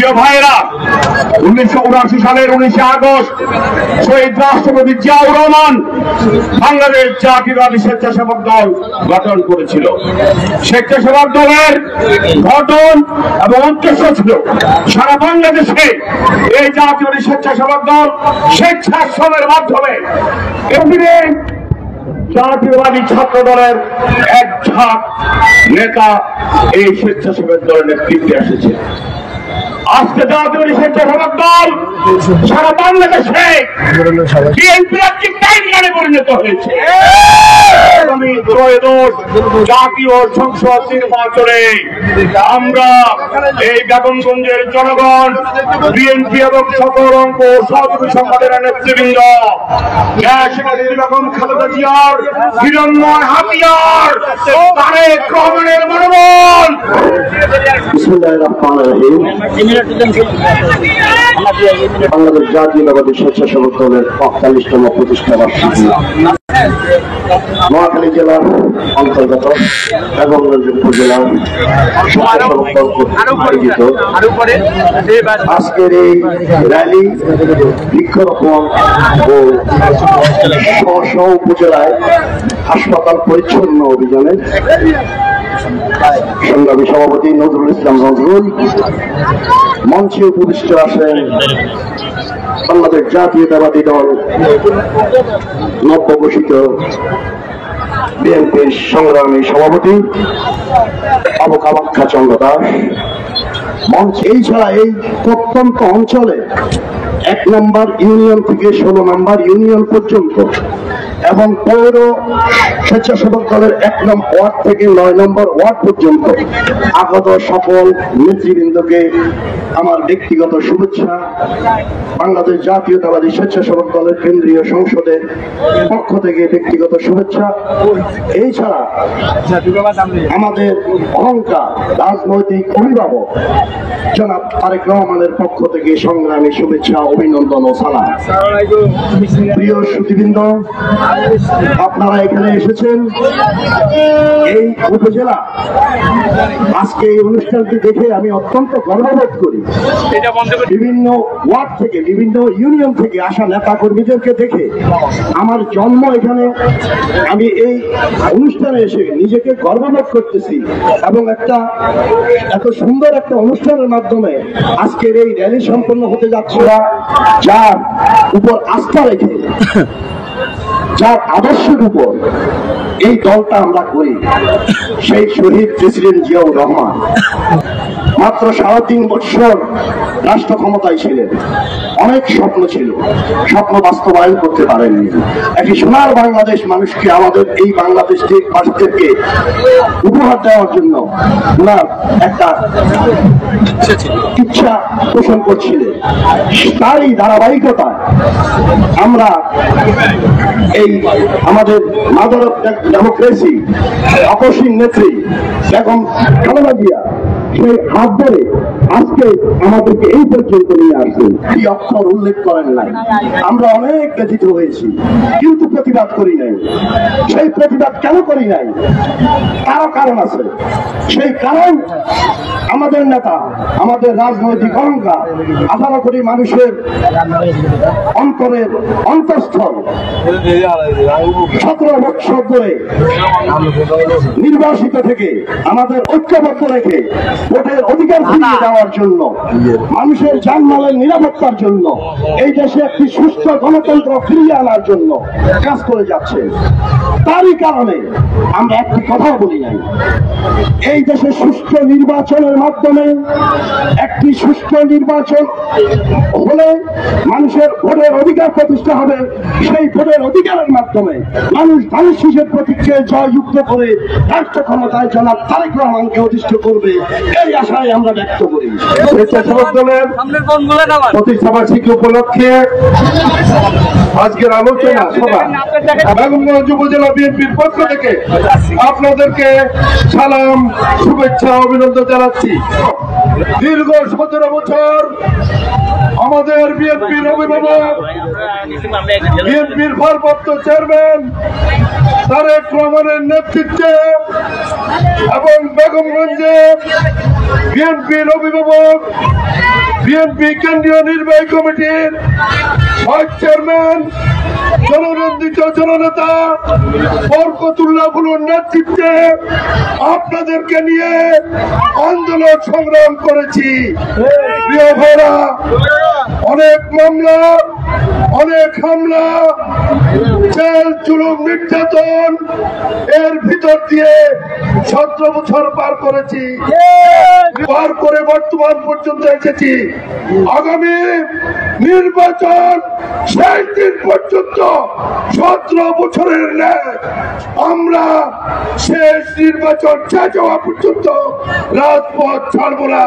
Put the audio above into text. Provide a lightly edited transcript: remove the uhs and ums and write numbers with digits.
প্রিয় ভাইরা, 1979 সালের 19 আগস্ট শহীদ রাষ্ট্রপতি জিয়াউর রহমান বাংলাদেশ জাতীয়তাবাদী স্বেচ্ছাসেবক দল গঠন করেছিল। স্বেচ্ছাসেবক দলের গঠন এবং উদ্দেশ্য ছিল সারা বাংলাদেশে এই জাতীয়তাবাদী স্বেচ্ছাসেবক দল স্বেচ্ছাশ্রমের মাধ্যমে জাতীয়তাবাদী ছাত্র দলের এক ঝাঁক নেতা এই স্বেচ্ছাসেবক দলের নেতৃত্বে এসেছে। আজকে জাতীয়তাবাদী স্বেচ্ছাসেবক দল সারা বাংলাদেশে বিএনপির একটি টাইমলাইনে পরিণত হয়েছে। আগামী ত্রয়োদশ জাতীয় সংসদ নির্বাচনে আমরা এই বেগমগঞ্জের জনগণ, বিএনপি এবং সকল অঙ্গ সহযোগী সংগঠনের নেতৃবৃন্দ বেগম খালেদা জিয়ার হিরণ্ময় হাতিয়ার তারেক রহমানের মনোবল। বাংলাদেশ জাতীয়তাবাদী স্বেচ্ছাসেবক দলের ৪৫তম প্রতিষ্ঠা বার্ষিকী নোয়াখালী জেলার অন্তর্গত বেগমগঞ্জ উপজেলার স্বেচ্ছাসেবক দল আয়োজিত আজকের এই র্যালি, বৃক্ষরোপণ ও স্ব উপজেলায় হাসপাতাল পরিচ্ছন্ন অভিযানে সংগ্রামী সভাপতি নজরুল ইসলাম নজরুল, মঞ্চে উপবিষ্ট আছেন বাংলাদেশ জাতীয়তাবাদী দল নবঘোষিত বিএনপির সংগ্রামী সভাপতি আবু কামাখ্যা চন্দ্র দাস। মঞ্চে এই ছাড়া এই প্রত্যন্ত অঞ্চলে ১ নম্বর ইউনিয়ন থেকে ১৬ নম্বর ইউনিয়ন পর্যন্ত এবং পৌর স্বেচ্ছাসেবক দলের ১ নম্বর ওয়ার্ড থেকে ৯ নম্বর ওয়ার্ড পর্যন্ত আগত সকল নেতৃবৃন্দকে আমার ব্যক্তিগত শুভেচ্ছা। বাংলাদেশ জাতীয়তাবাদী স্বেচ্ছাসেবক দলের কেন্দ্রীয় সংসদের পক্ষ থেকে ব্যক্তিগত শুভেচ্ছা। এই ছাড়া আমাদের অহংকার রাজনৈতিক অভিভাবক জনাব তারেক রহমানের পক্ষ থেকে সংগ্রামী শুভেচ্ছা, অভিনন্দন ও সালাম। প্রিয় শ্রোতৃবৃন্দ, আপনারা এখানে এসেছেন এই উপজেলা। আজকে এই অনুষ্ঠানটি দেখে আমি অত্যন্ত গর্ববোধ করি। বিভিন্ন ওয়ার্ড থেকে, বিভিন্ন ইউনিয়ন থেকে আসা নেতা কর্মীদেরকে দেখে আমার জন্ম এখানে। আমি এই অনুষ্ঠানে এসে নিজেকে গর্ববোধ করতেছি এবং এত সুন্দর একটা অনুষ্ঠানের মাধ্যমে আজকের এই র্যালি সম্পন্ন হতে যাচ্ছে, যার উপর আস্থা রেখে, যার আদর্শের উপর এই দলটা আমরা করি, সেই শহীদ প্রেসিডেন্ট জিয়াউর রহমান মাত্র ৩.৫ বছর রাষ্ট্র ক্ষমতায় ছিলেন। অনেক স্বপ্ন ছিল, স্বপ্ন বাস্তবায়ন করতে পারেননি। একটি সোনার বাংলাদেশ মানুষকে, আমাদের এই বাংলাদেশটির মানুষদেরকে উপহার দেওয়ার জন্য ওনার একটা ইচ্ছা পোষণ করছিলেন। তারই ধারাবাহিকতায় আমরা এই আমাদের মাদার অফ ডেমোক্রেসি অপসীম নেত্রী বেগম খালেদা জিয়া সেই হাত ধরে আজকে আমাদেরকে এই পর্যন্ত নিয়ে আসছেন। এই অক্ষর উল্লেখ করেন নাই। আমরা অনেক ব্যথিত হয়েছি, কিন্তু প্রতিবাদ করি নাই। সেই প্রতিবাদ কেন করি নাই? তারও কারণ আছে। সেই কারণ আমাদের নেতা, আমাদের রাজনৈতিক অহংকার 18 কোটি মানুষের অন্তরের অন্তঃস্থল 17 বছর ধরে নির্বাসিত থেকে আমাদের ঐক্যবদ্ধ রেখে ভোটের অধিকার ফিরিয়ে দেওয়ার জন্য, মানুষের জানমালের নিরাপত্তার জন্য, এই দেশে একটি সুস্থ গণতন্ত্র ফিরিয়ে আনার জন্য কাজ করে যাচ্ছে। তারই কারণে আমরা একটি কথাও বলি নাই। এই দেশে সুষ্ঠু নির্বাচনের মাধ্যমে, একটি সুষ্ঠু নির্বাচন হলে মানুষের ভোটের অধিকার প্রতিষ্ঠা হবে। সেই ভোটের অধিকারের মাধ্যমে মানুষ ধানের শীষের প্রতীককে জয়যুক্ত করে রাষ্ট্র ক্ষমতায় জনাব তারেক রহমানকে অধিষ্ঠ করবে, এই আশায় আমরা ব্যক্ত করি। স্বেচ্ছাসেবক দলের প্রতিষ্ঠা বার্ষিকী উপলক্ষে আজকের আলোচনা সভা বেগমগঞ্জ উপজেলা বিএনপির পক্ষ থেকে আপনাদেরকে সালাম, শুভেচ্ছা, অভিনন্দন জানাচ্ছি। দীর্ঘ 17 বছর আমাদের বিএনপির অভিভাবক, বিএনপির ভারপ্রাপ্ত চেয়ারম্যান তারেক রহমানের নেতৃত্বে এবং বেগমগঞ্জে বিএনপির অভিভাবক বিএনপি কেন্দ্রীয় নির্বাহী কমিটির ভাইস চেয়ারম্যান জননন্দিত জননেতা বরকতুল্লাহ বুলুর নেতৃত্বে আপনাদেরকে নিয়ে আন্দোলন সংগ্রাম করেছি। প্রিয় ভাইরা, অনেক মামলা, অনেক হামলা, জেল, জুলুম, নির্যাতন এর ভিতর দিয়ে 17 বছর পার করেছি, পার করে বর্তমান পর্যন্ত এসেছি। আগামী নির্বাচন শেষ দিন পর্যন্ত 17 বছরের ন্যায় আমরা শেষ নির্বাচন শেষ হওয়া পর্যন্ত রাজপথ ছাড়বো না।